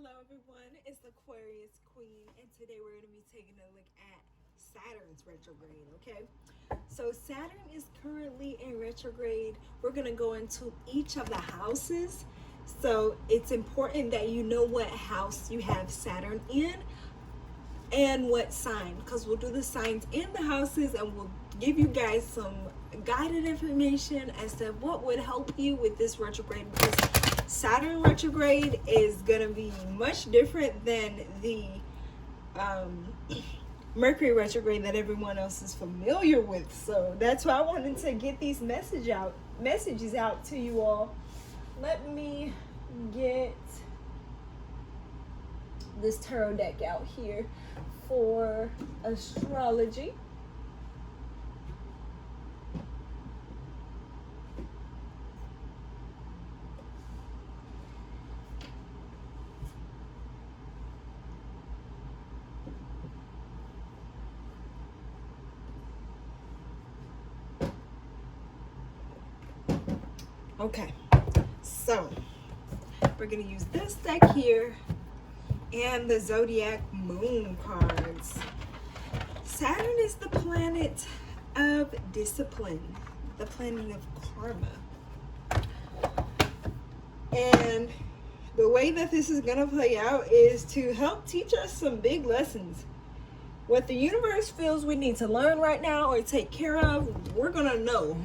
Hello everyone, it's Aquarius Queen, and today we're going to be taking a look at Saturn's retrograde, okay? So Saturn is currently in retrograde. We're going to go into each of the houses. So it's important that you know what house you have Saturn in and what sign, because we'll do the signs in the houses and we'll give you guys some guided information as to what would help you with this retrograde, because Saturn retrograde is going to be much different than the Mercury retrograde that everyone else is familiar with. So that's why I wanted to get these messages out to you all. Let me get this tarot deck out here for astrology. Okay, so we're going to use this deck here and the Zodiac Moon cards. Saturn is the planet of discipline, the planet of karma. And the way that this is going to play out is to help teach us some big lessons. What the universe feels we need to learn right now or take care of, we're going to know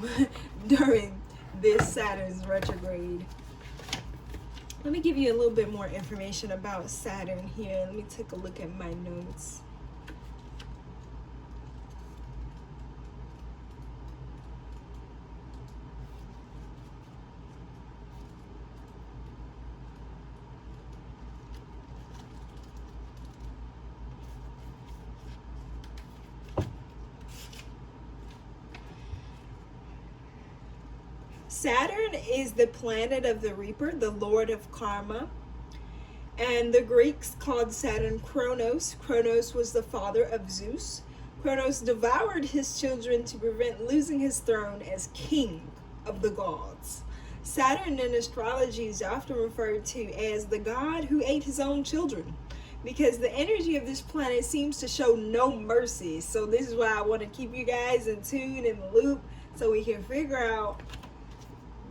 during this Saturn's retrograde. Let me give you a little bit more information about Saturn here. Let me take a look at my notes. Saturn is the planet of the Reaper, the Lord of Karma. And the Greeks called Saturn Kronos. Kronos was the father of Zeus. Kronos devoured his children to prevent losing his throne as king of the gods. Saturn in astrology is often referred to as the god who ate his own children, because the energy of this planet seems to show no mercy. So this is why I want to keep you guys in tune, in the loop, so we can figure out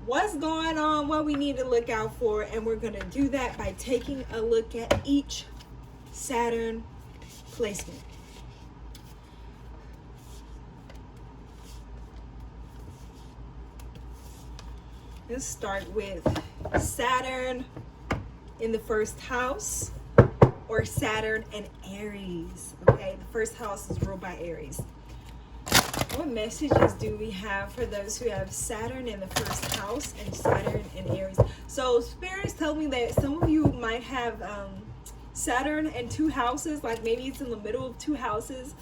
what's going on, what we need to look out for, and we're going to do that by taking a look at each Saturn placement. Let's start with Saturn in the first house, or Saturn and Aries. Okay, the first house is ruled by Aries. What messages do we have for those who have Saturn in the first house and Saturn in Aries? So spirits tell me that some of you might have Saturn in two houses, like maybe it's in the middle of two houses.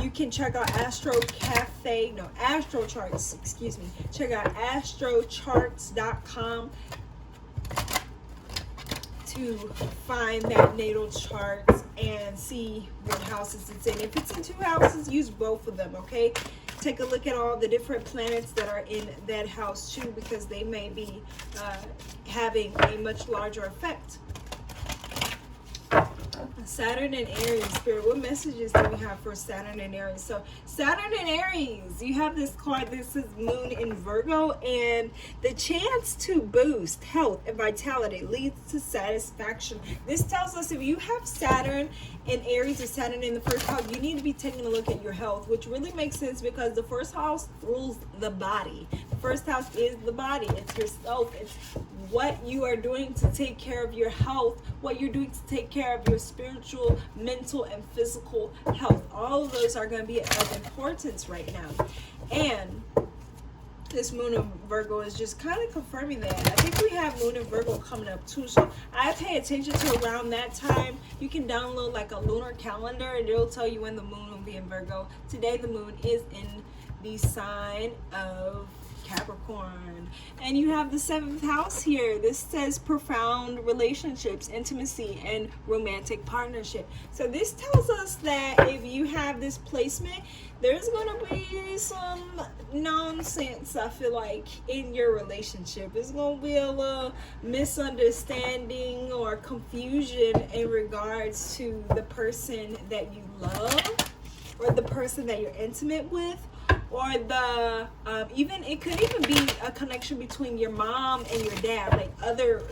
You can check out Astro Charts, excuse me. Check out astrocharts.com to find that natal chart and see what houses it's in. If it's in two houses, use both of them, okay? Take a look at all the different planets that are in that house too, because they may be having a much larger effect. Saturn and Aries, Spirit, what messages do we have for Saturn and Aries? So Saturn and Aries, you have this card. This is Moon in Virgo, and the chance to boost health and vitality leads to satisfaction. This tells us if you have Saturn in Aries or Saturn in the first house, you need to be taking a look at your health, which really makes sense because the first house rules the body. The first house is the body. It's yourself. It's what you are doing to take care of your health, what you're doing to take care of your spiritual, mental, and physical health. All of those are going to be of importance right now. And this Moon in Virgo is just kind of confirming that. I think we have Moon in Virgo coming up too, so I pay attention to around that time. You can download like a lunar calendar and it'll tell you when the moon will be in Virgo. Today the moon is in the sign of Capricorn. And you have the 7th house here. This says profound relationships, intimacy, and romantic partnership. So this tells us that if you have this placement, there's going to be some nonsense, I feel like, in your relationship. It's going to be a little misunderstanding or confusion in regards to the person that you love or the person that you're intimate with, or the it could even be a connection between your mom and your dad, like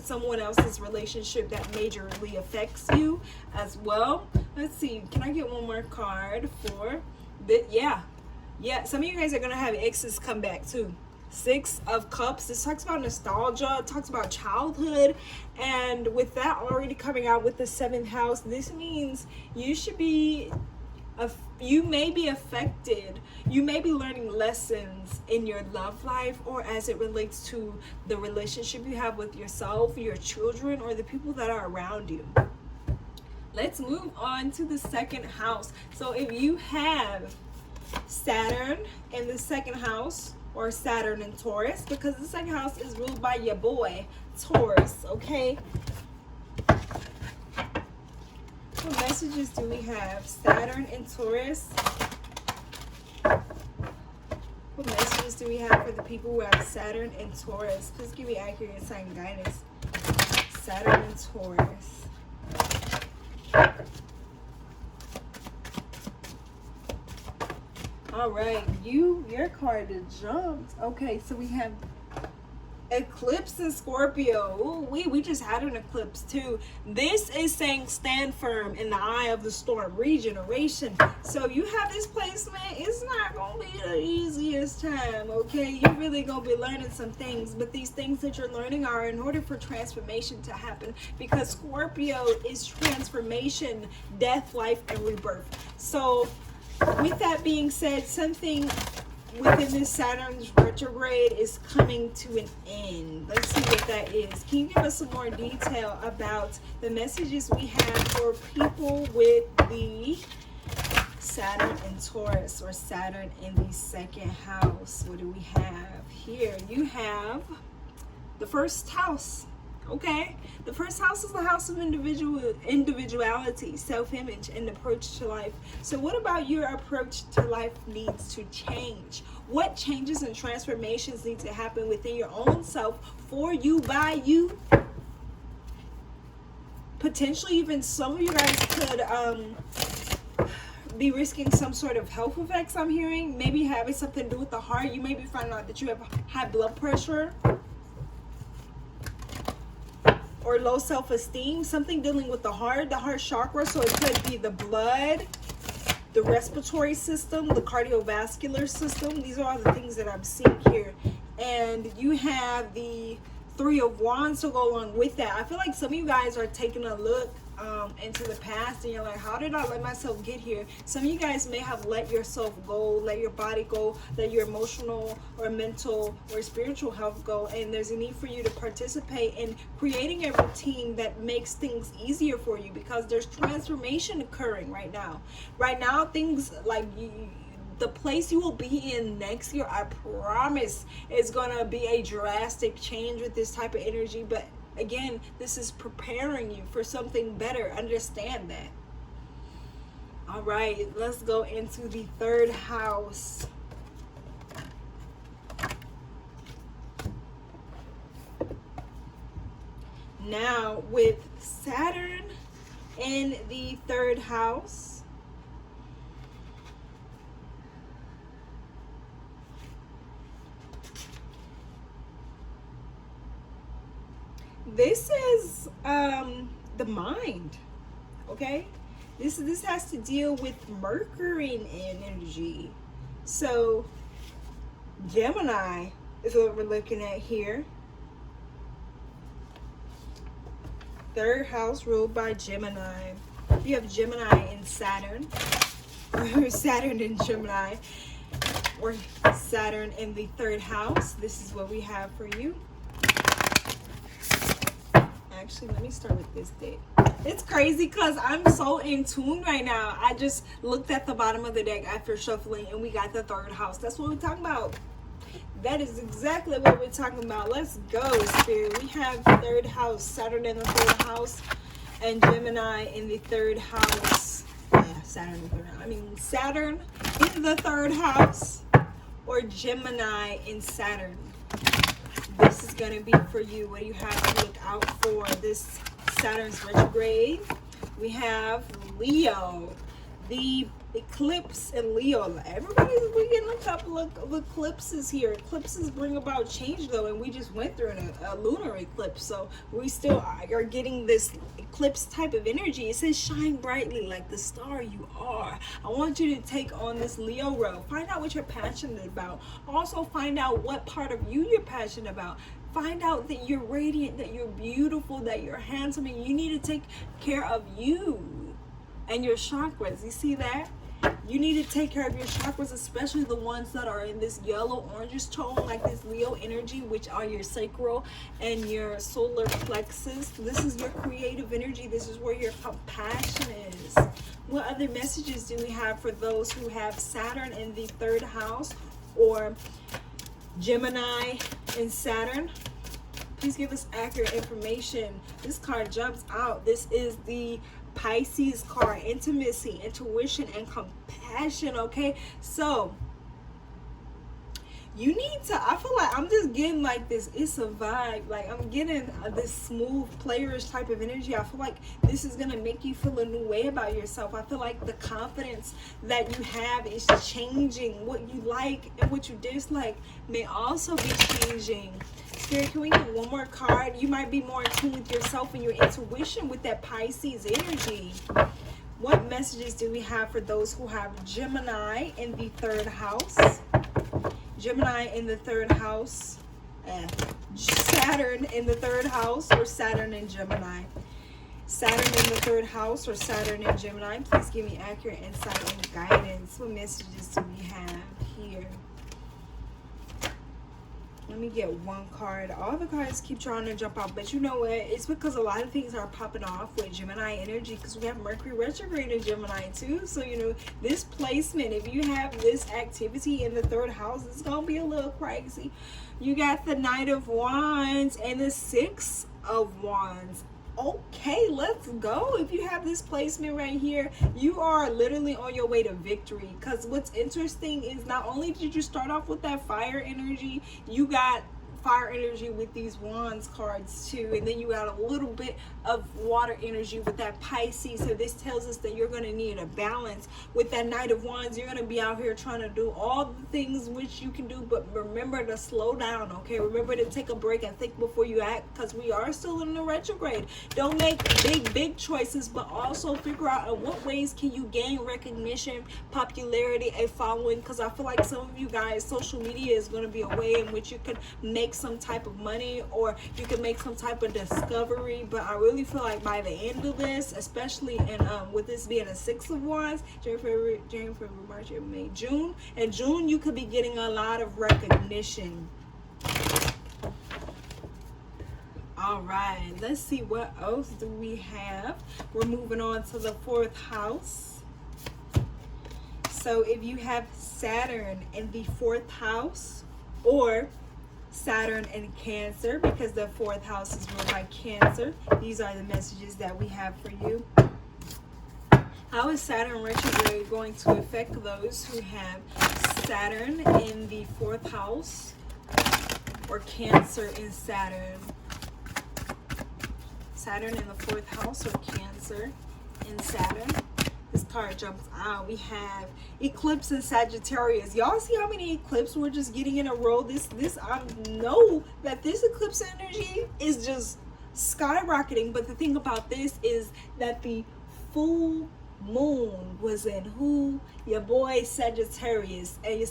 someone else's relationship that majorly affects you as well. Let's see, can I get one more card for that? Yeah, some of you guys are gonna have exes come back too. 6 of Cups. This talks about nostalgia. It talks about childhood. And with that already coming out with the 7th house, this means you may be affected. You may be learning lessons in your love life, or as it relates to the relationship you have with yourself, your children, or the people that are around you. Let's move on to the 2nd house. So if you have Saturn in the 2nd house, or Saturn and Taurus, because the 2nd house is ruled by your boy Taurus, okay? What messages do we have? Saturn and Taurus. What messages do we have for the people who have Saturn and Taurus? Please give me accurate sign guidance. Saturn and Taurus. All right, your card jumped. Okay, so we have Eclipse in Scorpio. Ooh, we just had an eclipse too. This is saying stand firm in the eye of the storm, regeneration. So you have this placement. It's not gonna be the easiest time, okay? You're really gonna be learning some things, but these things that you're learning are in order for transformation to happen, because Scorpio is transformation, death, life, and rebirth. So with that being said, something within this Saturn's retrograde is coming to an end. Let's see what that is. Can you give us some more detail about the messages we have for people with the Saturn and Taurus, or Saturn in the 2nd house? What do we have here? You have the 1st house. Okay, the 1st house is the house of individuality, self-image, and approach to life. So what about your approach to life needs to change? What changes and transformations need to happen within your own self, for you, by you? Potentially even some of you guys could be risking some sort of health effects, I'm hearing. Maybe having something to do with the heart. You may be finding out that you have high blood pressure, or low self-esteem, something dealing with the heart chakra. So it could be the blood, the respiratory system, the cardiovascular system. These are all the things that I'm seeing here. And you have the 3 of Wands to go along with that. I feel like some of you guys are taking a look into the past, and you're like, how did I let myself get here? Some of you guys may have let yourself go, let your body go, let your emotional or mental or spiritual health go, and there's a need for you to participate in creating a routine that makes things easier for you, because there's transformation occurring right now. Right now, things like the place you will be in next year, I promise, is gonna be a drastic change with this type of energy. But again, this is preparing you for something better. Understand that. All right, let's go into the 3rd house. Now, with Saturn in the 3rd house, this is the mind, okay? This has to deal with Mercury energy. So Gemini is what we're looking at here. 3rd house ruled by Gemini. You have Gemini and Saturn, or Saturn and Gemini, or Saturn in the 3rd house. This is what we have for you. Actually, let me start with this deck. It's crazy because I'm so in tune right now. I just looked at the bottom of the deck after shuffling, and we got the 3rd house. That's what we're talking about. That is exactly what we're talking about. Let's go, Spirit. We have the third house, Saturn in the third house, and Gemini in the third house. Yeah, Saturn in the third house. I mean, Saturn in the third house, or Gemini in Saturn. This is going to be for you. What do you have to look out for? This Saturn's retrograde. We have Leo, the eclipse in Leo. We're getting a couple of eclipses here. Eclipses bring about change, though, and we just went through a lunar eclipse, so we still are getting this eclipse type of energy. It says shine brightly like the star you are. I want you to take on this Leo road. Find out what you're passionate about. Also find out what part of you you're passionate about. Find out that you're radiant, that you're beautiful, that you're handsome, and you need to take care of you and your chakras. You see that? You need to take care of your chakras, especially the ones that are in this yellow orangish tone, like this Leo energy, which are your sacral and your solar plexus. This is your creative energy. This is where your compassion is. What other messages do we have for those who have Saturn in the third house or Gemini in Saturn? Please give us accurate information. This card jumps out. This is the Pisces card, intimacy, intuition, and compassion. Okay, so you need to, I feel like I'm just getting like this, it's a vibe, like I'm getting this smooth playerish type of energy. I feel like this is gonna make you feel a new way about yourself. I feel like the confidence that you have is changing. What you like and what you dislike may also be changing. Spirit, can we get one more card? You might be more in tune with yourself and your intuition with that Pisces energy. What messages do we have for those who have Gemini in the third house? Gemini in the third house, Saturn in the third house, or Saturn and Gemini. Saturn in the third house or Saturn and Gemini. Please give me accurate insight and guidance. What messages do we have here? Let me get one card. All the cards keep trying to jump out, but you know what? It's because a lot of things are popping off with Gemini energy, because we have Mercury retrograde in Gemini too. So, you know, this placement, if you have this activity in the third house, it's going to be a little crazy. You got the Knight of Wands and the Six of Wands. Okay, let's go. If you have this placement right here, you are literally on your way to victory. Because what's interesting is not only did you start off with that fire energy, you got fire energy with these wands cards too, and then you got a little bit of water energy with that Pisces. So this tells us that you're going to need a balance with that Knight of Wands. You're going to be out here trying to do all the things which you can do, but remember to slow down. Okay, remember to take a break and think before you act, because we are still in the retrograde. Don't make big choices, but also figure out in what ways can you gain recognition, popularity, a following, because I feel like some of you guys, social media is going to be a way in which you can make some type of money, or you can make some type of discovery. But I really feel like by the end of this, especially in with this being a Six of Wands, January, February, March, April, May, June, in June you could be getting a lot of recognition. All right, let's see what else do we have. We're moving on to the fourth house. So if you have Saturn in the fourth house or Saturn in Cancer, because the fourth house is ruled by Cancer, these are the messages that we have for you. How is Saturn retrograde going to affect those who have Saturn in the fourth house or Cancer in Saturn? Saturn in the fourth house or Cancer in Saturn. This card jumps out. We have eclipse in Sagittarius. Y'all see how many eclipses we're just getting in a row? I know that this eclipse energy is just skyrocketing. But the thing about this is that the full moon was in who? Your boy Sagittarius. And your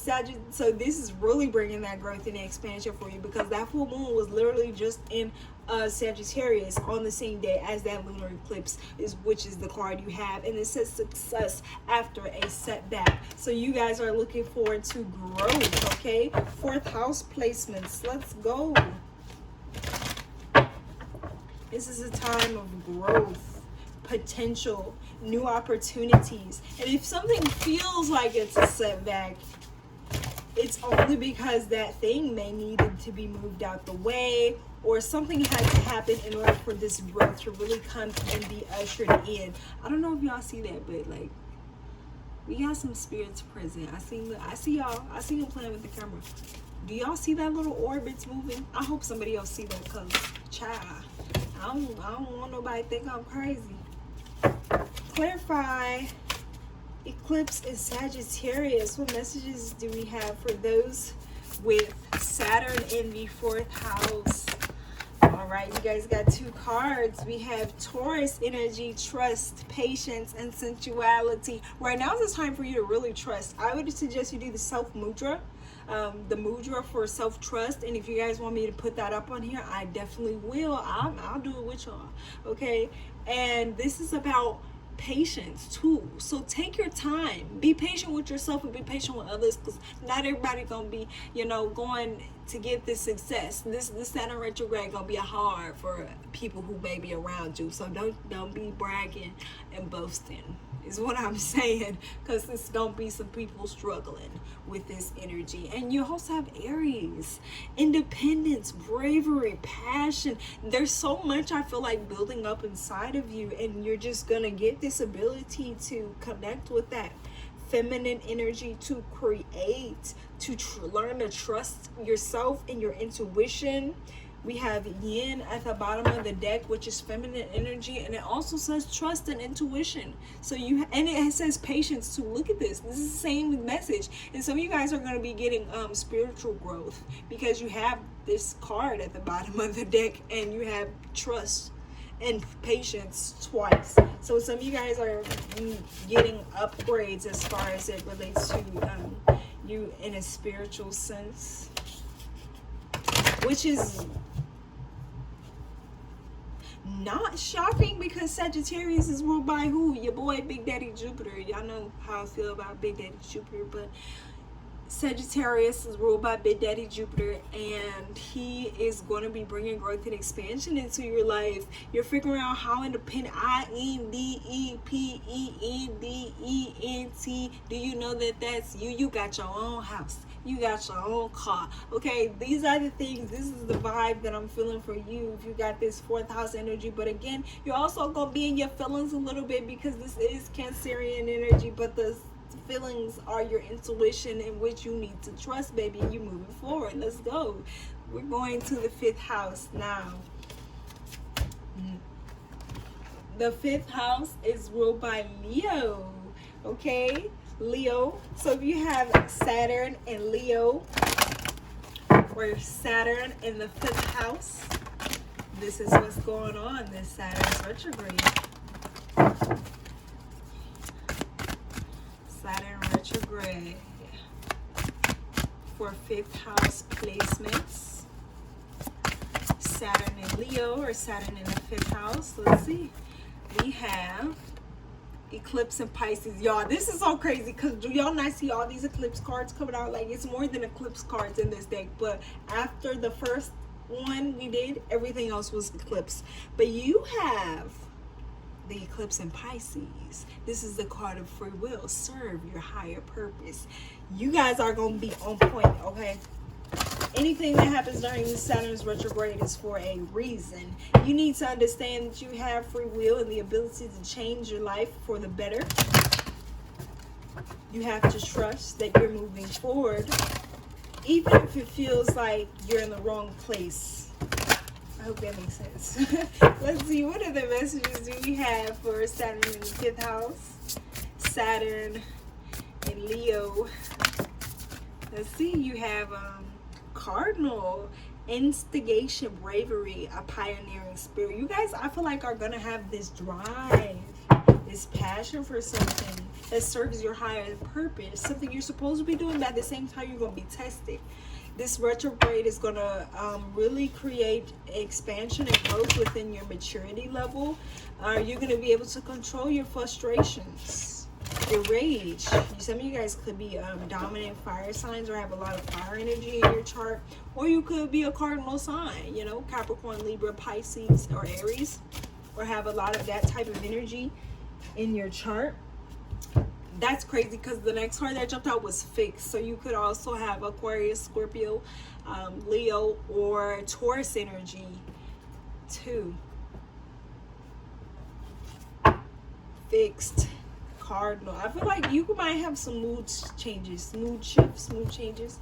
so this is really bringing that growth and expansion for you, because that full moon was literally just in Sagittarius on the same day as that lunar eclipse, which is the card you have, and it says success after a setback. So you guys are looking forward to growth. Okay, fourth house placements. Let's go. This is a time of growth, potential, new opportunities. And if something feels like it's a setback, it's only because that thing may need to be moved out the way, or something had to happen in order for this growth to really come and be ushered in. I don't know if y'all see that, but like, we got some spirits present. I see y'all. I see them playing with the camera. Do y'all see that little orbits moving? I hope somebody else see that, cause child, I don't want nobody to think I'm crazy. Clarify. Eclipse in Sagittarius. What messages do we have for those with Saturn in the 4th house? All right, you guys got 2 cards. We have Taurus energy, trust, patience, and sensuality. Right now is the time for you to really trust. I would suggest you do the self mudra, the mudra for self-trust. And if you guys want me to put that up on here, I definitely will. I'll do it with y'all. Okay, and this is about patience too. So take your time, be patient with yourself and be patient with others, because not everybody gonna be, you know, going to get this success. This Saturn retrograde gonna be hard for people who may be around you. So don't be bragging and boasting is what I'm saying, because it's gonna be some people struggling with this energy. And you also have Aries, independence, bravery, passion. There's so much I feel like building up inside of you, and you're just gonna get this ability to connect with that feminine energy, to create, to learn to trust yourself and your intuition. We have yin at the bottom of the deck, which is feminine energy, and it also says trust and intuition. So and it says patience too. Look at this. This is the same message. And some of you guys are going to be getting spiritual growth, because you have this card at the bottom of the deck, and you have trust and patience twice. So some of you guys are getting upgrades as far as it relates to you in a spiritual sense, which is not shocking, because Sagittarius is ruled by who? Your boy Big Daddy Jupiter. Y'all know how I feel about Big Daddy Jupiter, but Sagittarius is ruled by Big Daddy Jupiter, and he is going to be bringing growth and expansion into your life. You're figuring out how independent, independent. Do you know that that's you? You got your own house. You got your own car. Okay, these are the things. This is the vibe that I'm feeling for you if you got this 4th house energy. But again, you're also going to be in your feelings a little bit, because this is Cancerian energy, but the feelings are your intuition, in which you need to trust, baby. You moving forward. Let's go. We're going to the 5th house now. The 5th house is ruled by Leo. Okay, Leo. So if you have Saturn and Leo, or Saturn in the 5th house, this is what's going on. This Saturn's retrograde. Saturn retrograde for 5th house placements. Saturn in Leo, or Saturn in the 5th house. Let's see. We have eclipse in Pisces. Y'all, this is so crazy, because do y'all not see all these eclipse cards coming out? Like, it's more than eclipse cards in this deck, but after the first one we did, everything else was eclipse. But you have the eclipse in Pisces. This is the card of free will. Serve your higher purpose. You guys are going to be on point, okay? Anything that happens during Saturn's retrograde is for a reason. You need to understand that you have free will and the ability to change your life for the better. You have to trust that you're moving forward, even if it feels like you're in the wrong place. I hope that makes sense. Let's see, what other messages do we have for Saturn in the 5th house? Saturn in Leo. Let's see, you have Cardinal, instigation, bravery, a pioneering spirit. You guys, I feel like, are going to have this drive, this passion for something that serves your higher purpose, something you're supposed to be doing, but at the same time, you're going to be tested. This retrograde is going to really create expansion and growth within your maturity level. You're going to be able to control your frustrations, your rage. Some of you guys could be dominant fire signs, or have a lot of fire energy in your chart, or you could be a cardinal sign, you know, Capricorn, Libra, Pisces, or Aries, or have a lot of that type of energy in your chart. That's crazy because the next card that jumped out was fixed. So you could also have Aquarius, Scorpio, Leo, or Taurus energy too. Fixed. Cardinal. I feel like you might have some mood changes, mood shifts, mood changes.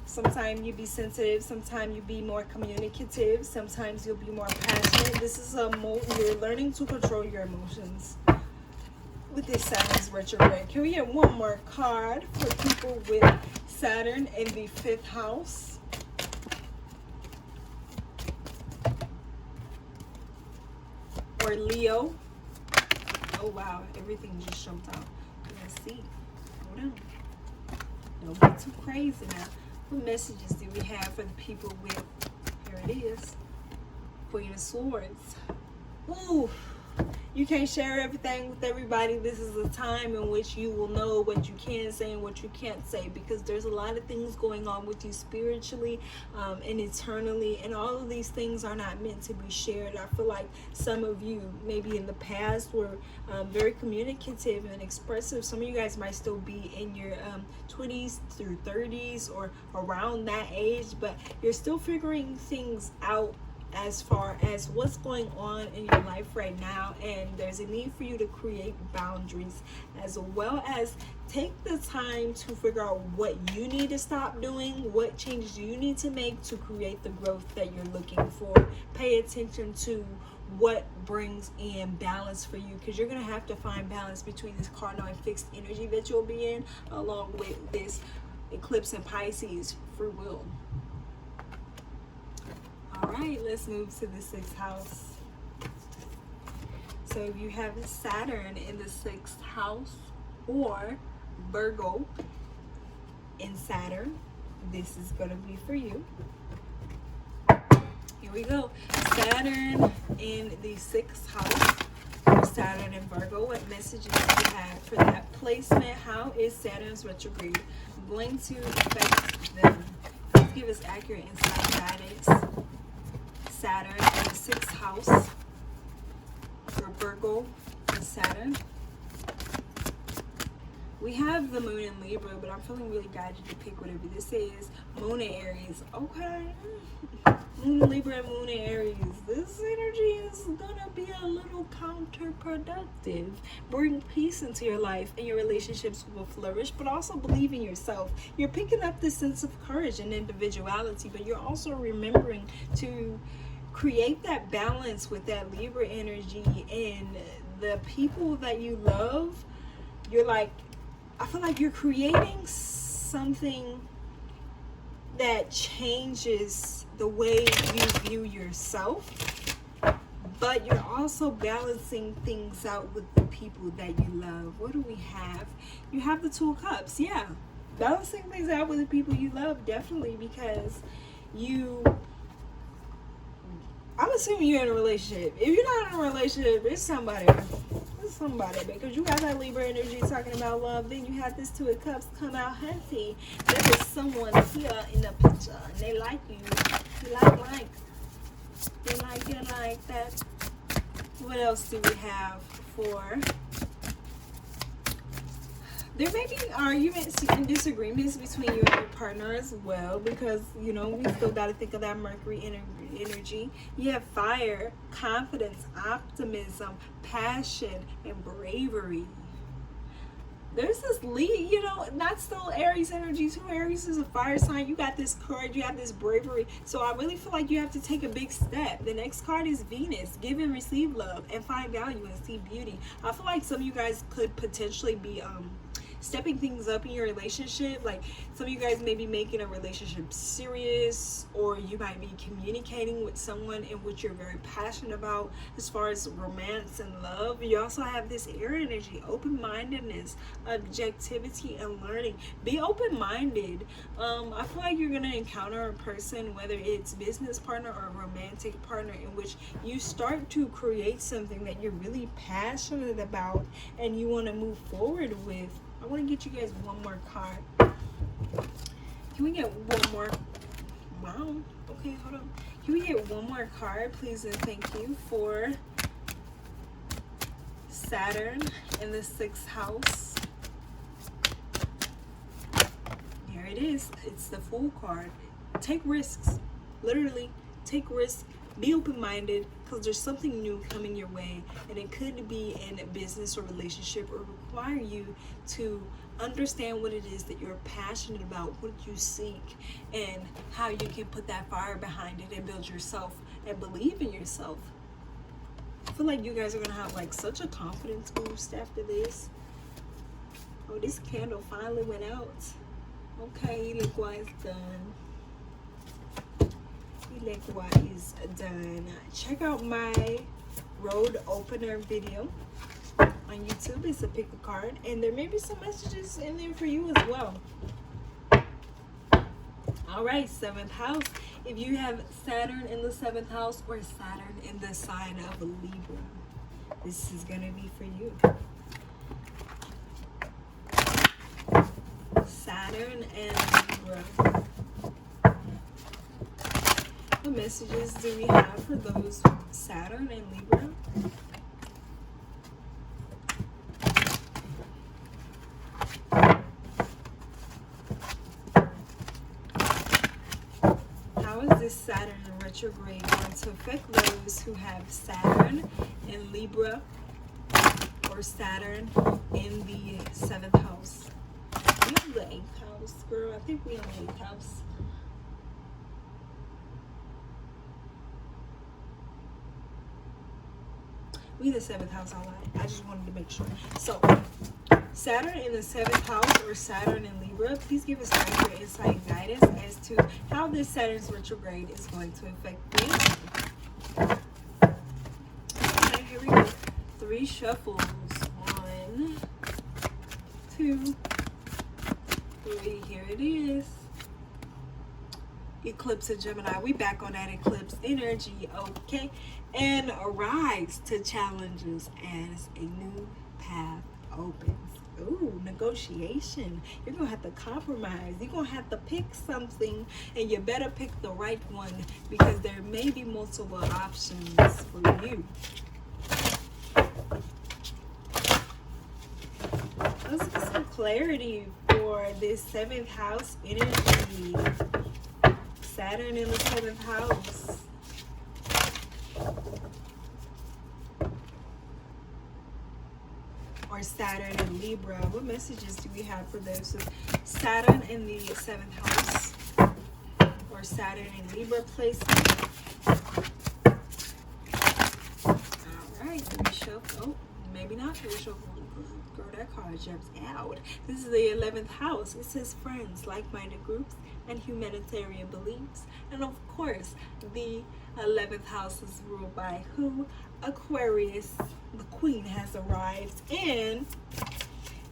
Sometimes you be sensitive, sometimes you be more communicative, sometimes you'll be more passionate. This is you're learning to control your emotions with this Saturn's retrograde. Can we get one more card for people with Saturn in the 5th house? Or Leo? Oh wow, everything just jumped out. Let's see. Hold on. Don't get too crazy now. What messages do we have for the people with, here it is, Queen of Swords. Ooh, you can't share everything with everybody. This is a time in which you will know what you can say and what you can't say, because there's a lot of things going on with you spiritually and eternally, and all of these things are not meant to be shared. I feel like some of you maybe in the past were very communicative and expressive. Some of you guys might still be in your 20s through 30s or around that age, but you're still figuring things out as far as what's going on in your life right now, and there's a need for you to create boundaries, as well as take the time to figure out what you need to stop doing, what changes you need to make to create the growth that you're looking for. Pay attention to what brings in balance for you, because you're going to have to find balance between this cardinal and fixed energy that you'll be in, along with this eclipse in Pisces, free will. All right, let's move to the 6th house. So if you have Saturn in the 6th house or Virgo in Saturn, this is going to be for you. Here we go. Saturn in the 6th house for Saturn and Virgo. What messages do you have for that placement? How is Saturn's retrograde going to affect them? Please give us accurate insight guidance. Saturn in the 6th house for Virgo and Saturn. We have the Moon in Libra, but I'm feeling really guided to pick whatever this is. Moon in Aries. Okay. Moon in Libra and Moon in Aries. This energy is going to be a little counterproductive. Bring peace into your life and your relationships will flourish, but also believe in yourself. You're picking up this sense of courage and individuality, but you're also remembering to create that balance with that Libra energy and the people that you love. You're like, I feel like you're creating something that changes the way you view yourself, but you're also balancing things out with the people that you love. What do we have? You have the Two of Cups. Yeah, balancing things out with the people you love, definitely, because I'm assuming you're in a relationship. If you're not in a relationship, it's somebody, because you got that Libra energy talking about love. Then you have this Two of Cups come out, hunty. There is someone here in the picture, and they like you. You like that. What else do we have for? There may be arguments and disagreements between you and your partner as well, because, you know, we still got to think of that Mercury energy. You have fire, confidence, optimism, passion, and bravery. There's this lead, you know, not still Aries energy too. Aries is a fire sign. You got this courage, you have this bravery. So I really feel like you have to take a big step. The next card is Venus. Give and receive love and find value and see beauty. I feel like some of you guys could potentially be stepping things up in your relationship. Like some of you guys may be making a relationship serious, or you might be communicating with someone in which you're very passionate about as far as romance and love. You also have this air energy, open-mindedness, objectivity, and learning. Be open-minded. I feel like you're going to encounter a person, whether it's business partner or romantic partner, in which you start to create something that you're really passionate about and you want to move forward with. I want to get you guys one more card. Can we get one more? Wow. Okay, hold on. Can we get one more card, please, and thank you, for Saturn in the 6th house There it is. It's the Fool card. Take risks. Literally, take risks. Be open-minded, because there's something new coming your way, and it could be in a business or relationship, or require you to understand what it is that you're passionate about, what you seek, and how you can put that fire behind it and build yourself and believe in yourself. I feel like you guys are gonna have like such a confidence boost after this. Oh, this candle finally went out. Okay, look what is done. Look what is done. Check out my road opener video on YouTube. It's a pick a card, and there may be some messages in there for you as well. All right, 7th house. If you have Saturn in the 7th house or Saturn in the sign of Libra, this is gonna be for you. Saturn and Libra. What messages do we have for those Saturn and Libra? How is this Saturn retrograde going to affect those who have Saturn in Libra or Saturn in the 7th house? We have the 8th house, girl. I think we have the 8th house. We the 7th house, I lied. I just wanted to make sure. So, Saturn in the 7th house or Saturn in Libra, please give us accurate insight and guidance as to how this Saturn's retrograde is going to affect you. Okay, here we go. 3 shuffles. 1, 2, 3. Here it is. Eclipse of Gemini. We back on that eclipse energy, okay? And arise to challenges as a new path opens. Ooh, negotiation. You're gonna have to compromise. You're gonna have to pick something, and you better pick the right one, because there may be multiple options for you. Let's get some clarity for this 7th house energy. Saturn in the 7th house. Or Saturn in Libra. What messages do we have for those with Saturn in the 7th house or Saturn in Libra placement? Alright, 3 shuffle. Oh, maybe not 3 shuffle. Girl, that card jumps out. This is the 11th house. It says friends, like-minded groups, and humanitarian beliefs. And of course, the 11th house is ruled by who? Aquarius. The queen has arrived, and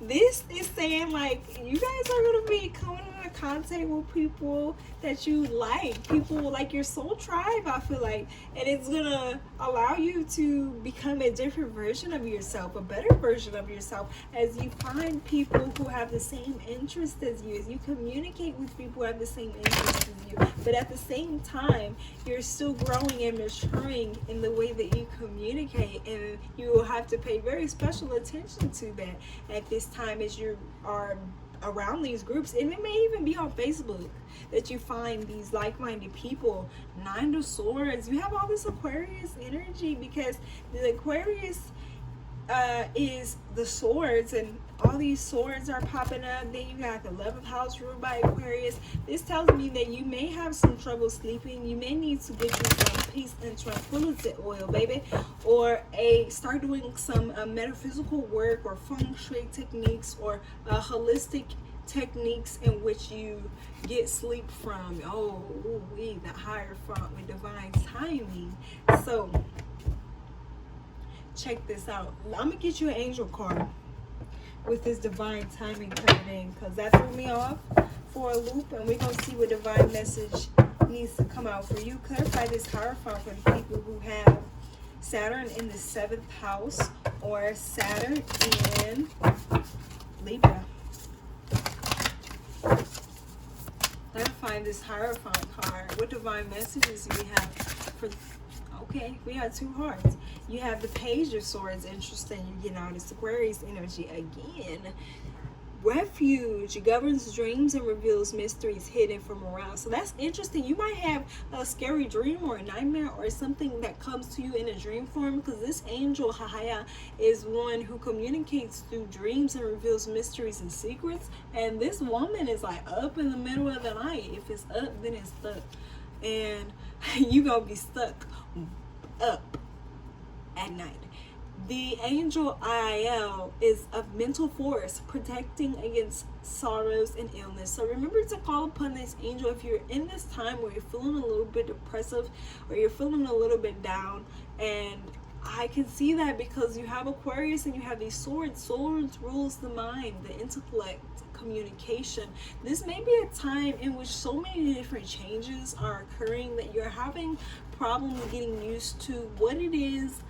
this is saying like you guys are going to be coming into contact with people that you like, people like your soul tribe, I feel like, and it's going to allow you to become a different version of yourself, a better version of yourself, as you find people who have the same interest as you, as you communicate with people who have the same interest as you, but at the same time you're still growing and maturing in the way that you communicate, and you will have to pay very special attention to that at this time as you are around these groups. And it may even be on Facebook that you find these like-minded people. 9 of Swords. You have all this Aquarius energy, because the Aquarius is the swords, and all these swords are popping up. Then you got the 11th house ruled by Aquarius. This tells me that you may have some trouble sleeping. You may need to get you some peace and tranquility oil, baby, or start doing some metaphysical work or feng shui techniques or holistic techniques in which you get sleep from. Oh, we the higher front with divine timing. So check this out. I'm gonna get you an angel card with this divine timing coming in, because that threw me off for a loop, and we're gonna see what divine message needs to come out for you. Clarify this Hierophant for the people who have Saturn in the 7th house or Saturn in Libra. Clarify this Hierophant card. What divine messages do we have for? Okay, we have 2 hearts. You have the Page of Swords. Interesting. You're getting all this Aquarius energy again. Refuge governs dreams and reveals mysteries hidden from around. So that's interesting. You might have a scary dream or a nightmare or something that comes to you in a dream form, because this angel Hahaya is one who communicates through dreams and reveals mysteries and secrets. And this woman is like up in the middle of the night. If it's up, then it's stuck, and you gonna be stuck up at night. The angel Aiel is of mental force, protecting against sorrows and illness. So remember to call upon this angel if you're in this time where you're feeling a little bit depressive or you're feeling a little bit down. And I can see that because you have Aquarius and you have these swords. Swords rules the mind, the intellect, communication. This may be a time in which so many different changes are occurring that you're having problems getting used to what it is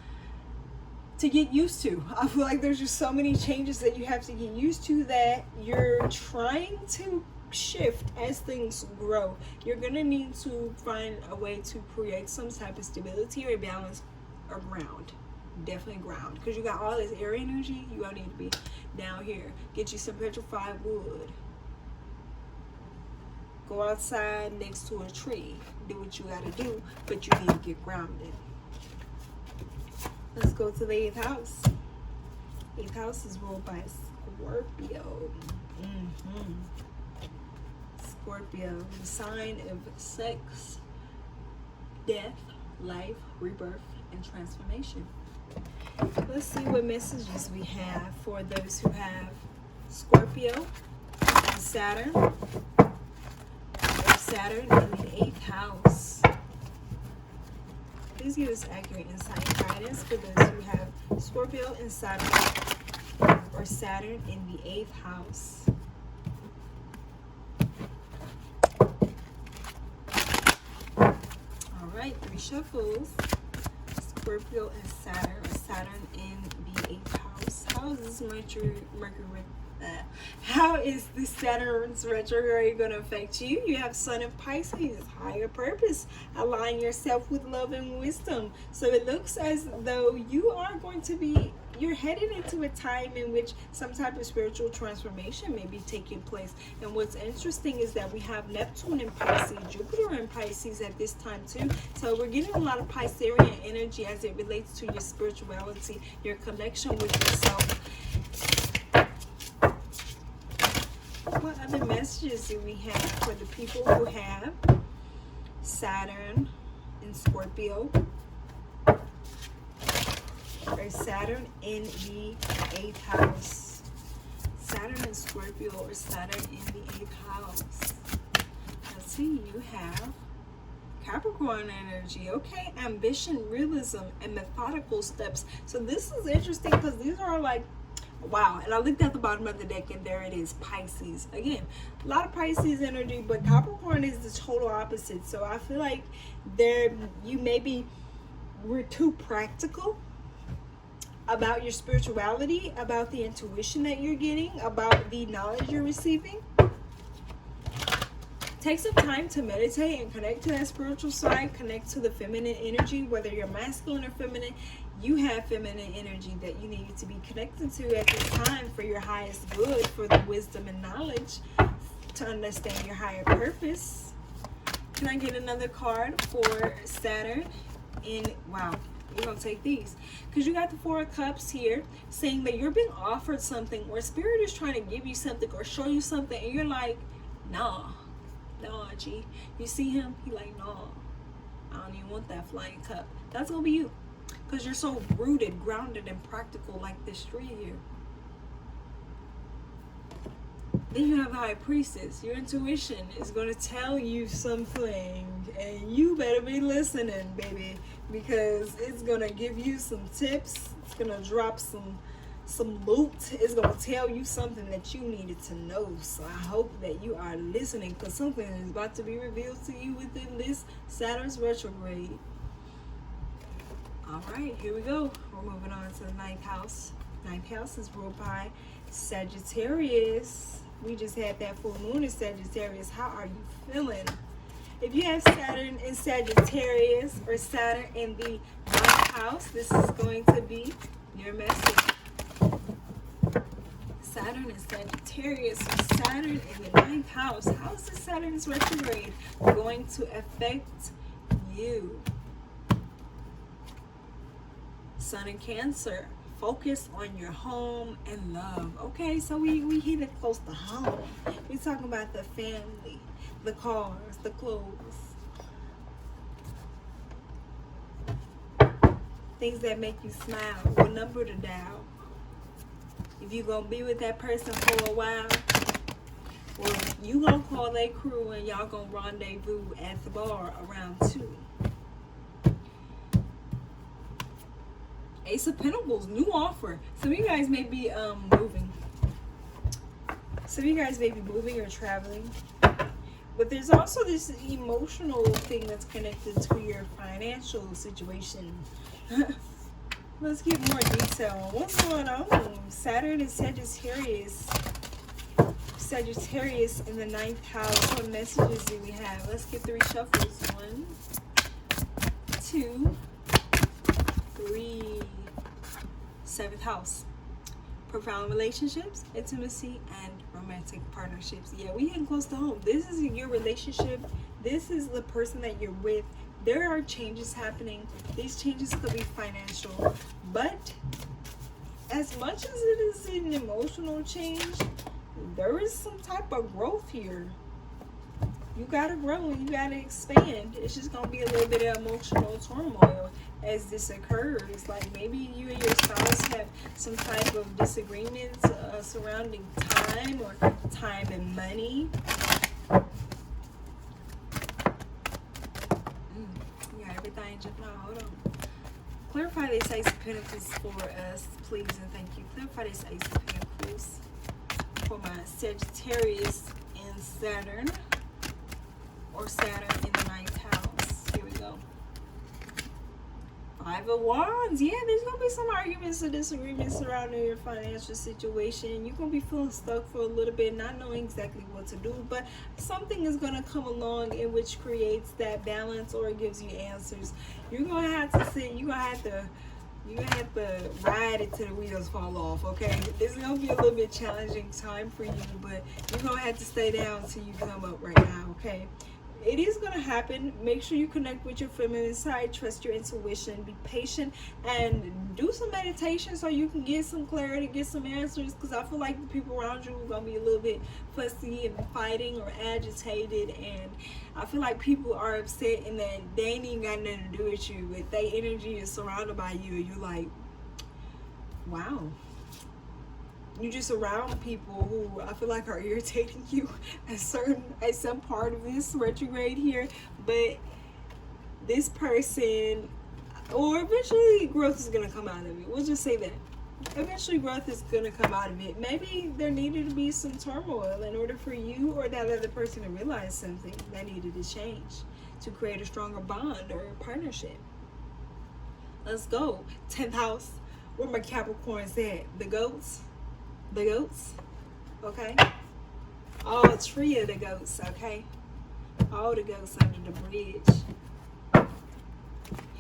to get used to. I feel like there's just so many changes that you have to get used to that you're trying to shift as things grow. You're gonna need to find a way to create some type of stability or balance or ground. Definitely ground, because you got all this air energy. You gonna need to be down here. Get you some petrified wood. Go outside next to a tree. Do what you gotta do, but you need to get grounded. Let's go to the 8th house. 8th house is ruled by Scorpio. Scorpio, the sign of sex, death, life, rebirth, and transformation. Let's see what messages we have for those who have Scorpio and Saturn. Saturn in the 8th house. Please give us accurate insight and guidance for those who have Scorpio and Saturn, or Saturn in the 8th house. All right, 3 shuffles. Scorpio and Saturn, or Saturn in the 8th house. How is this how is the Saturn's retrograde going to affect you? You have Sun of Pisces, higher purpose. Align yourself with love and wisdom. So it looks as though you are going to be, you're headed into a time in which some type of spiritual transformation may be taking place. And what's interesting is that we have Neptune in Pisces, Jupiter in Pisces at this time too. So we're getting a lot of Piscean energy as it relates to your spirituality, your connection with yourself. What other messages do we have for the people who have Saturn in Scorpio, or Saturn in the 8th house? Saturn in Scorpio or Saturn in the 8th house. Let's see, you have Capricorn energy. Okay, ambition, realism, and methodical steps. So this is interesting because these are like, wow. And I looked at the bottom of the deck and there it is, Pisces. Again, a lot of Pisces energy, but Capricorn is the total opposite. So I feel like we're too practical about your spirituality, about the intuition that you're getting, about the knowledge you're receiving. Take some time to meditate and connect to that spiritual side, connect to the feminine energy, whether you're masculine or feminine. You have feminine energy that you need to be connected to at this time for your highest good, for the wisdom and knowledge, to understand your higher purpose. Can I get another card for Saturn in, wow, we're going to take these. Because you got the 4 of Cups here, saying that you're being offered something, or Spirit is trying to give you something or show you something, and you're like, nah, G. You see him? He like, nah, I don't even want that flying cup. That's going to be you. Because you're so rooted, grounded, and practical like this tree here. Then you have the High Priestess. Your intuition is going to tell you something. And you better be listening, baby. Because it's going to give you some tips. It's going to drop some loot. It's going to tell you something that you needed to know. So I hope that you are listening. Because something is about to be revealed to you within this Saturn's retrograde. All right, here we go. We're moving on to the 9th house. 9th house is ruled by Sagittarius. We just had that full moon in Sagittarius. How are you feeling? If you have Saturn in Sagittarius or Saturn in the 9th house, this is going to be your message. Saturn and Sagittarius, or Saturn in the 9th house. How is the Saturn's retrograde going to affect you? Sun in Cancer. Focus on your home and love. Okay, so we hit it close to home. We're talking about the family, the cars, the clothes. Things that make you smile. What number to dial? If you gonna be with that person for a while, or you gonna call that crew and y'all gonna rendezvous at the bar around 2. Ace of Pentacles, new offer. Some of you guys may be moving. Some of you guys may be moving or traveling. But there's also this emotional thing that's connected to your financial situation. Let's get more detail. What's going on? Saturn and Sagittarius. Sagittarius in the 9th house. What messages do we have? Let's get 3 shuffles. 1, 2, 3. 7th house. Profound relationships, intimacy, and romantic partnerships. Yeah, we getting close to home. This is your relationship. This is the person that you're with. There are changes happening. These changes could be financial, but as much as it is an emotional change, there is some type of growth here. You gotta grow and you gotta expand. It's just gonna be a little bit of emotional turmoil as this occurs. Like maybe you and your spouse have some type of disagreements surrounding time or time and money. You got everything jumping out. Hold on. Clarify this Ace of Pentacles for us, please, and thank you. Clarify this Ace of Pentacles for my Sagittarius and Saturn, or Saturn in the 9th house. Here we go. 5 of Wands. Yeah, there's going to be some arguments or disagreements surrounding your financial situation. You're going to be feeling stuck for a little bit, not knowing exactly what to do. But something is going to come along in which creates that balance or gives you answers. You're going to have to sit. You're going to have to ride it till the wheels fall off, okay? This is going to be a little bit challenging time for you, but you're going to have to stay down till you come up right now, okay? It is going to happen. Make sure you connect with your feminine side. Trust your intuition. Be patient and do some meditation so you can get some clarity, get some answers. Because I feel like the people around you are going to be a little bit fussy and fighting or agitated. And I feel like people are upset and that they ain't even got nothing to do with you. But their energy is surrounded by you. And you're like, wow. You just around people who I feel like are irritating you at some part of this retrograde here, but this person, or eventually growth is gonna come out of it. We'll just say that. Eventually growth is gonna come out of it. Maybe there needed to be some turmoil in order for you or that other person to realize something that needed to change to create a stronger bond or partnership. Let's go. 10th house. Where my Capricorns at? The goats. The goats, okay? All 3 of the goats, okay? All the goats under the bridge.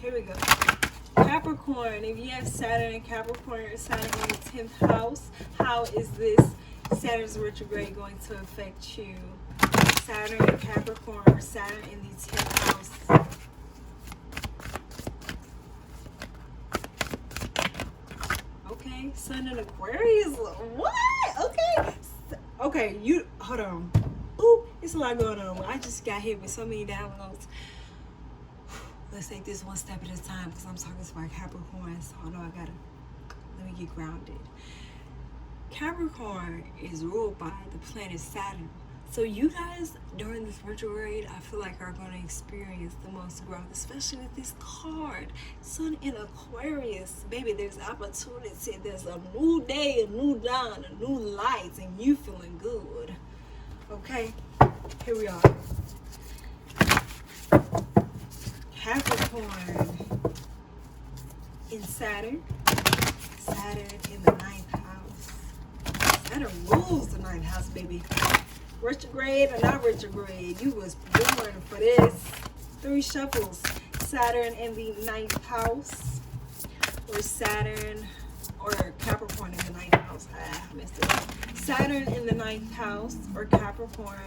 Here we go. Capricorn, if you have Saturn and Capricorn, or Saturn in the 10th house, how is this Saturn's retrograde going to affect you? Saturn and Capricorn, or Saturn in the 10th house. Okay, Sun in Aquarius. What? Okay. Okay, you hold on. Ooh, it's a lot going on. I just got hit with so many downloads. Let's take this one step at a time because I'm talking to my Capricorn, so I know I gotta let me get grounded. Capricorn is ruled by the planet Saturn. So you guys, during this retrograde, I feel like are going to experience the most growth, especially with this card. Sun in Aquarius. Baby, there's opportunity. There's a new day, a new dawn, a new light, and you feeling good. Okay? Here we are. Capricorn in Saturn. Saturn in the 9th house. Saturn rules the 9th house, baby. Retrograde or not retrograde, you was born for this. 3 shuffles. Saturn in the 9th house, or Saturn or Capricorn in the 9th house. I messed it up. Saturn in the 9th house, or Capricorn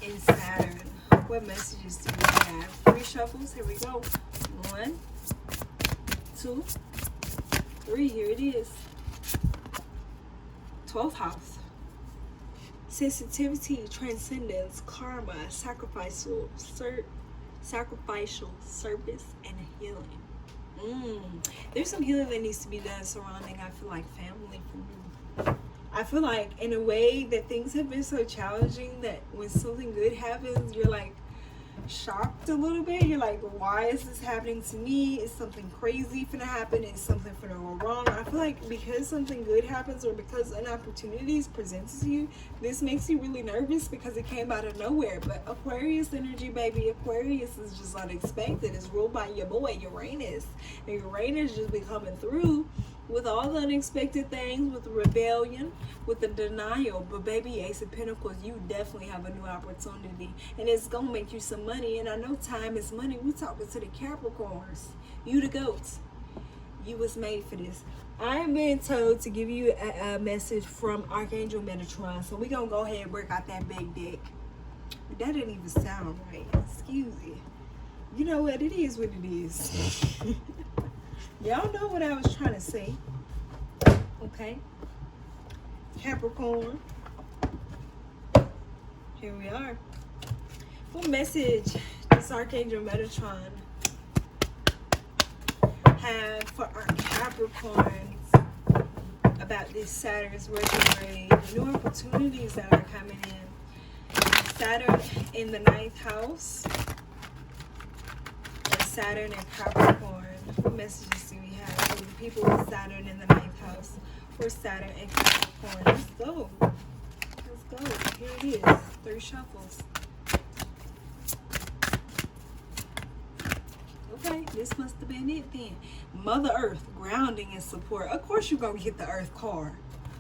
in Saturn. What messages do we have? 3 shuffles. Here we go. 1, 2, 3. Here it is. 12th house. Sensitivity, transcendence, karma, sacrificial service, and healing. There's some healing that needs to be done surrounding, I feel like, family for you. I feel like, in a way, that things have been so challenging that when something good happens, you're like shocked a little bit. You're like, why is this happening to me? Is something crazy finna happen? Is something finna go wrong? I feel like because something good happens, or because an opportunity is presented to you, this makes you really nervous because it came out of nowhere. But Aquarius energy, baby, Aquarius is just unexpected. It's ruled by your boy Uranus, and Uranus just be coming through with all the unexpected things, with the rebellion, with the denial. But baby, Ace of Pentacles, you definitely have a new opportunity, and it's gonna make you some money. And I know time is money. We talking to the Capricorns. You the goats. You was made for this. I am being told to give you a message from Archangel Metatron, so we gonna go ahead and work out that big deck. That didn't even sound right. Excuse me. You know what? It is what it is. Y'all know what I was trying to say. Okay. Capricorn. Here we are. What message does Archangel Metatron have for our Capricorns about this Saturn's retrograde, the new opportunities that are coming in? Saturn in the 9th house, or Saturn and Capricorn. What messages do we have for the people with Saturn in the 9th house, or Saturn and Capricorn? Let's go. Let's go. Here it is. 3 shuffles. Okay, this must have been it then. Mother Earth, grounding and support. Of course you're going to get the Earth card.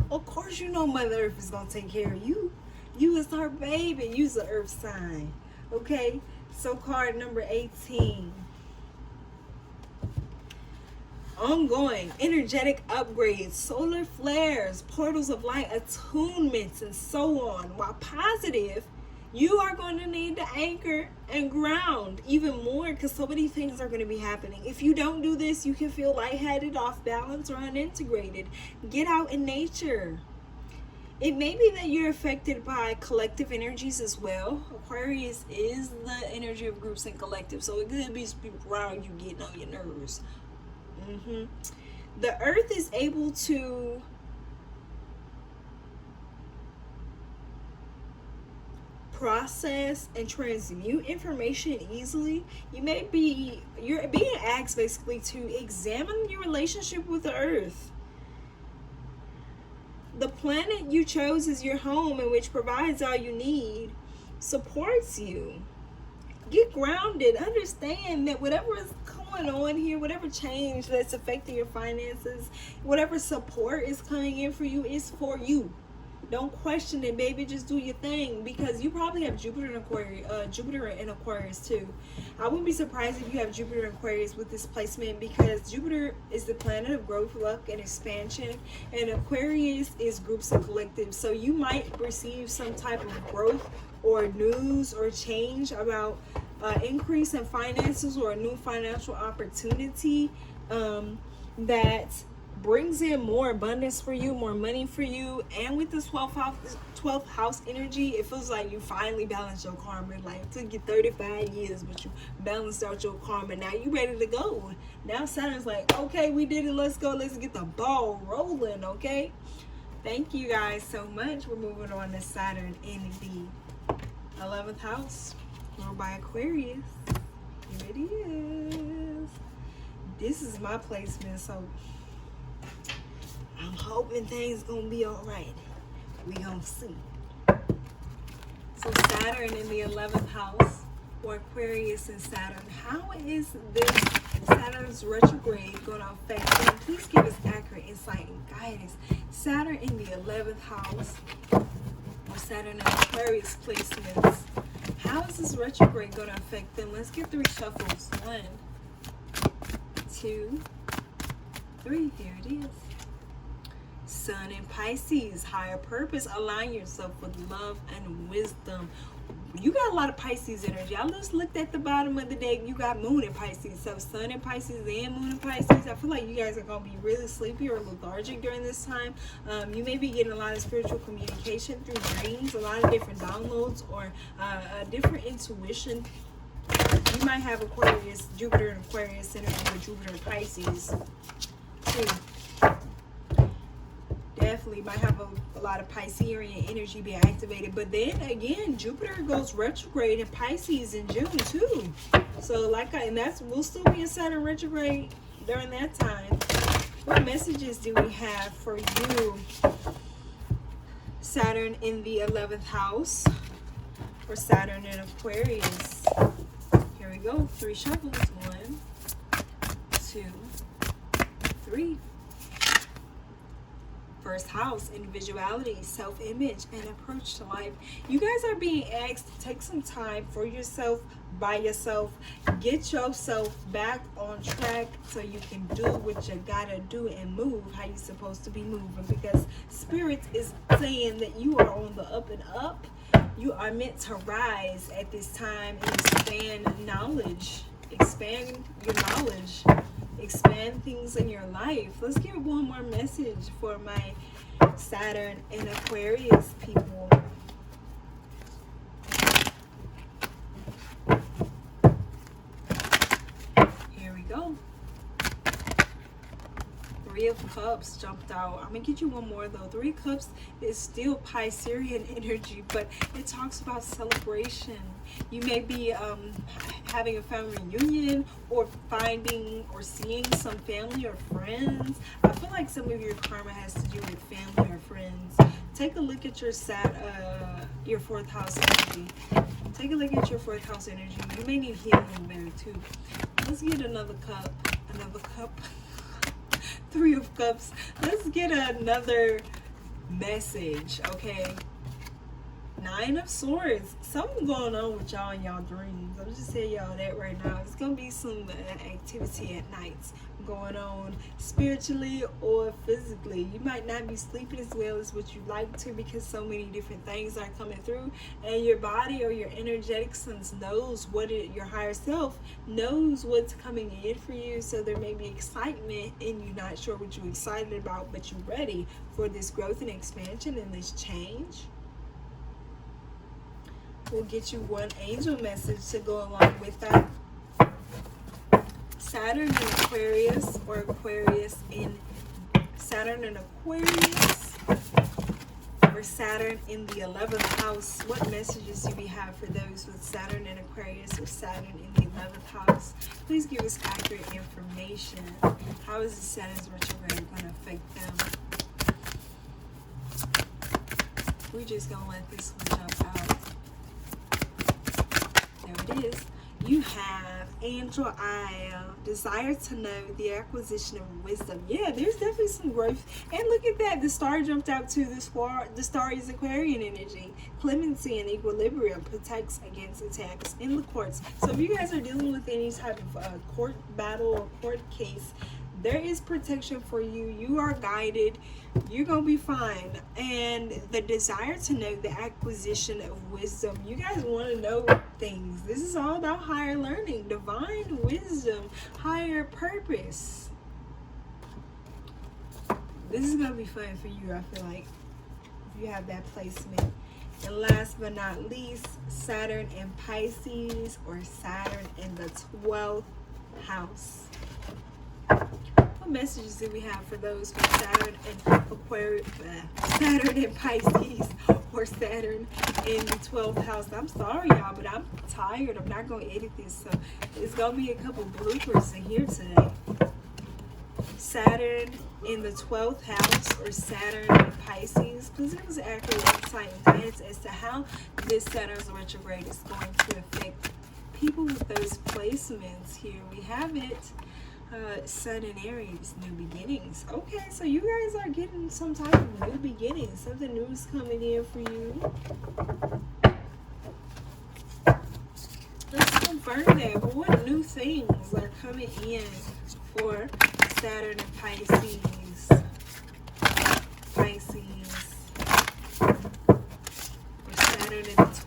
Of course you know Mother Earth is going to take care of you. You is her baby. You's the Earth sign. Okay, so card number 18. Ongoing energetic upgrades, solar flares, portals of light, attunements, and so on. While positive, you are going to need to anchor and ground even more, because so many things are going to be happening. If you don't do this, you can feel lightheaded, off balance, or unintegrated. Get out in nature. It may be that you're affected by collective energies as well. Aquarius is the energy of groups and collective, so it could be people around you getting on your nerves. The Earth is able to process and transmute information easily. You're being asked basically to examine your relationship with the Earth. The planet you chose as your home, and which provides all you need, supports you. Get grounded. Understand that whatever is going on here, whatever change that's affecting your finances, whatever support is coming in for you, is for you. Don't question it, baby. Just do your thing, because you probably have Jupiter in Aquarius too. I wouldn't be surprised if you have Jupiter in Aquarius with this placement, because Jupiter is the planet of growth, luck, and expansion, and Aquarius is groups and collectives. So you might receive some type of growth or news or change about increase in finances, or a new financial opportunity that brings in more abundance for you, more money for you. And with this 12th house energy, it feels like you finally balanced your karma. Like, it took you 35 years, but you balanced out your karma. Now you ready to go. Now Saturn's like, okay, we did it. Let's go. Let's get the ball rolling, okay? Thank you guys so much. We're moving on to Saturn in the 11th house, ruled by Aquarius. Here it is. This is my placement, so I'm hoping things gonna be all right. We gonna see. So Saturn in the 11th house, or Aquarius and Saturn. How is this Saturn's retrograde gonna affect them? Please give us accurate insight and guidance. Saturn in the 11th house, or Saturn and Aquarius placements. How is this retrograde gonna affect them? Let's get 3 shuffles. 1, 2, 3. Here it is. Sun and Pisces, higher purpose. Align yourself with love and wisdom. You got a lot of Pisces energy. I just looked at the bottom of the deck. You got Moon in Pisces. So Sun in Pisces and Moon in Pisces. I feel like you guys are going to be really sleepy or lethargic during this time. You may be getting a lot of spiritual communication through dreams, a lot of different downloads, or a different intuition. You might have Aquarius, Jupiter and Aquarius energy, or Jupiter and Pisces too. Definitely might have a lot of Piscean energy being activated. But then again, Jupiter goes retrograde in Pisces in June too. So we'll still be in Saturn retrograde during that time. What messages do we have for you? Saturn in the 11th house for Saturn in Aquarius. Here we go. 3 shuffles. 1, 2, 3. First house, individuality, self-image, and approach to life. You guys are being asked to take some time for yourself, by yourself. Get yourself back on track so you can do what you gotta do and move how you're supposed to be moving. Because Spirit is saying that you are on the up and up. You are meant to rise at this time and expand knowledge. Expand your knowledge. Expand things in your life. Let's give one more message for my Saturn and Aquarius people. Here we go. 3 of Cups jumped out. I'm gonna get you one more though. 3 of Cups is still Piscean energy, but it talks about celebration. You may be having a family reunion, or finding or seeing some family or friends. I feel like some of your karma has to do with family or friends. Take a look at your 4th house energy. Take a look at your 4th house energy. You may need healing there too. Let's get another cup. Another cup. 3 of Cups. Let's get another message, okay? 9 of Swords. Something going on with y'all in y'all dreams. I'm just telling y'all that right now. It's going to be some activity at nights going on spiritually or physically. You might not be sleeping as well as what you'd like to, because so many different things are coming through, and your body or your energetic sense knows your higher self knows what's coming in for you. So there may be excitement and you're not sure what you're excited about, but you're ready for this growth and expansion and this change. We'll get you one angel message to go along with that. Saturn in Aquarius, or Aquarius in Saturn and Aquarius, or Saturn in the 11th house. What messages do we have for those with Saturn in Aquarius or Saturn in the 11th house? Please give us accurate information. How is the Saturn's retrograde going to affect them? We're just going to let this one jump out. There it is. You have Angel Eye, desire to know, the acquisition of wisdom. Yeah, there's definitely some growth. And look at that. The star jumped out to the star is Aquarian energy. Clemency and equilibrium protects against attacks in the courts. So if you guys are dealing with any type of court battle or court case, there is protection for you. You are guided. You're going to be fine. And the desire to know, the acquisition of wisdom. You guys want to know things. This is all about higher learning, divine wisdom, higher purpose. This is going to be fun for you, I feel like, if you have that placement. And last but not least, Saturn and Pisces, or Saturn in the 12th house. What messages do we have for those with Saturn and Aquarius, Saturn and Pisces, or Saturn in the 12th house? I'm sorry, y'all, but I'm tired. I'm not going to edit this, so it's going to be a couple bloopers in here today. Saturn in the 12th house, or Saturn in Pisces. Please give us accurate insight and guidance as to how this Saturn's retrograde is going to affect people with those placements here. We have it. Sun in Aries, new beginnings. Okay, so you guys are getting some type of new beginnings. Something new is coming in for you. Let's confirm that. But what new things are coming in for Saturn and Pisces?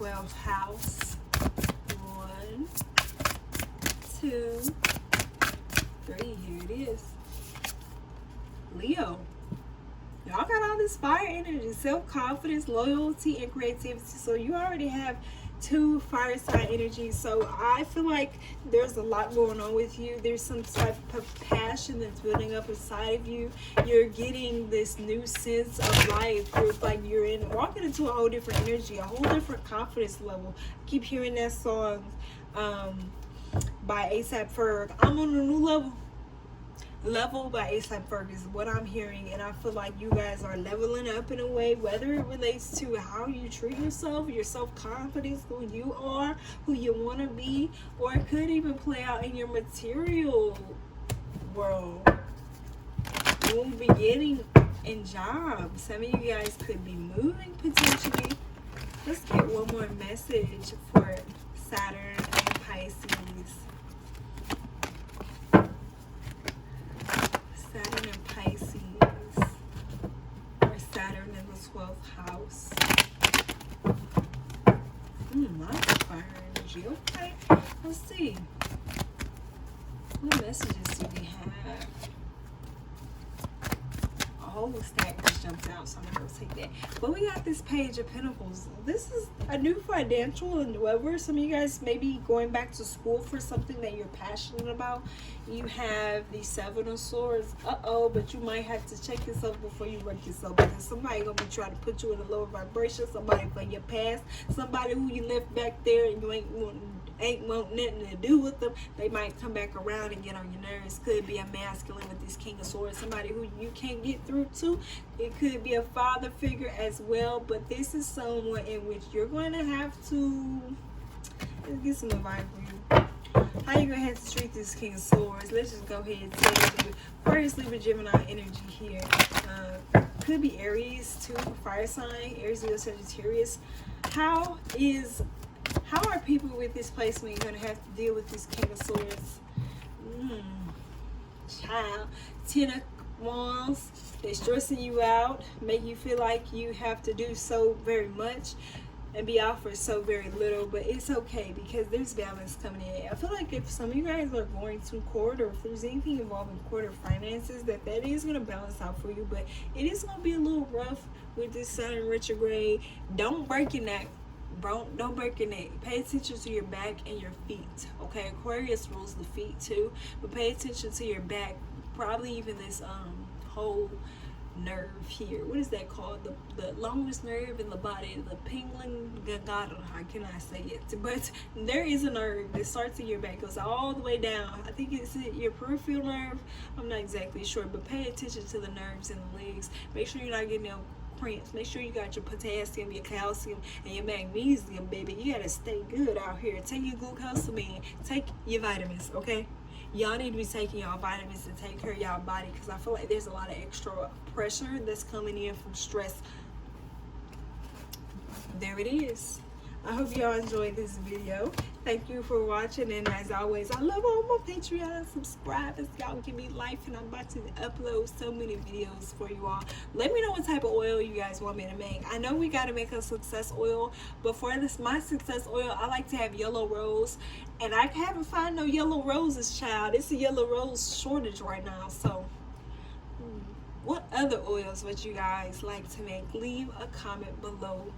12th house. 1, 2, 3. Here it is. Leo. Y'all got all this fire energy, self-confidence, loyalty, and creativity. So you already have 2 fire sign energies. So I feel like there's a lot going on with you. There's some type of passion that's building up inside of you. You're getting this new sense of life. It's like you're walking into a whole different energy, a whole different confidence level. I keep hearing that song by A$AP Ferg. I'm on a new level. Level by A$AP Ferg is what I'm hearing, and I feel like you guys are leveling up in a way, whether it relates to how you treat yourself, your self-confidence, who you are, who you want to be, or it could even play out in your material world. You will be getting in jobs. Some of you guys could be moving potentially. Let's get one more message for Saturn and Pisces. Saturn and Pisces, or Saturn in the 12th house. Lots of fire energy. Okay, let's see. What messages do we have? A whole stack just jumped out, so I'm gonna go take that. But we got this Page of Pentacles. This is a new financial endeavor. Some of you guys may be going back to school for something that you're passionate about. You have the 7 of Swords. But you might have to check yourself before you wreck yourself, because somebody gonna be trying to put you in a lower vibration. Somebody from your past, somebody who you left back there and you ain't want nothing to do with them. They might come back around and get on your nerves. Could be a masculine with this King of Swords, somebody who you can't get through to. It could be a father figure as well, but this is someone in which you're going to have to, let's get some advice for you. How you gonna have to treat this King of Swords? Let's just go ahead and tell you. Aquarius, Libra, Gemini energy here. Could be Aries too, fire sign. Aries, Leo, Sagittarius. How are people with this placement going to have to deal with this King of Swords? Child. 10 of Wands. They're stressing you out, make you feel like you have to do so very much and be offered so very little, but it's okay because there's balance coming in. I feel like if some of you guys are going to court, or if there's anything involving court or finances, that is going to balance out for you, but it is going to be a little rough with this Saturn retrograde. Don't break your neck. Don't break your neck. Pay attention to your back and your feet. Okay, Aquarius rules the feet too, but pay attention to your back. Probably even this whole nerve here. What is that called? The longest nerve in the body, the Pinglingagata. How can I say it? But there is a nerve that starts in your back, goes all the way down. I think it's your peripheral nerve. I'm not exactly sure, but pay attention to the nerves in the legs. Make sure you're not getting no cramps. Make sure you got your potassium, your calcium, and your magnesium, baby. You gotta stay good out here. Take your glucosamine. Take your vitamins, okay? Y'all need to be taking y'all vitamins to take care of y'all body, because I feel like there's a lot of extra pressure that's coming in from stress. There it is. I hope y'all enjoyed this video. Thank you for watching, and as always, I love all my Patreon subscribers. Y'all give me life, and I'm about to upload so many videos for you all. Let me know what type of oil you guys want me to make. I know we got to make a success oil, but for this, my success oil, I like to have yellow rose, and I haven't found no yellow roses, child. It's a yellow rose shortage right now, so what other oils would you guys like to make? Leave a comment below.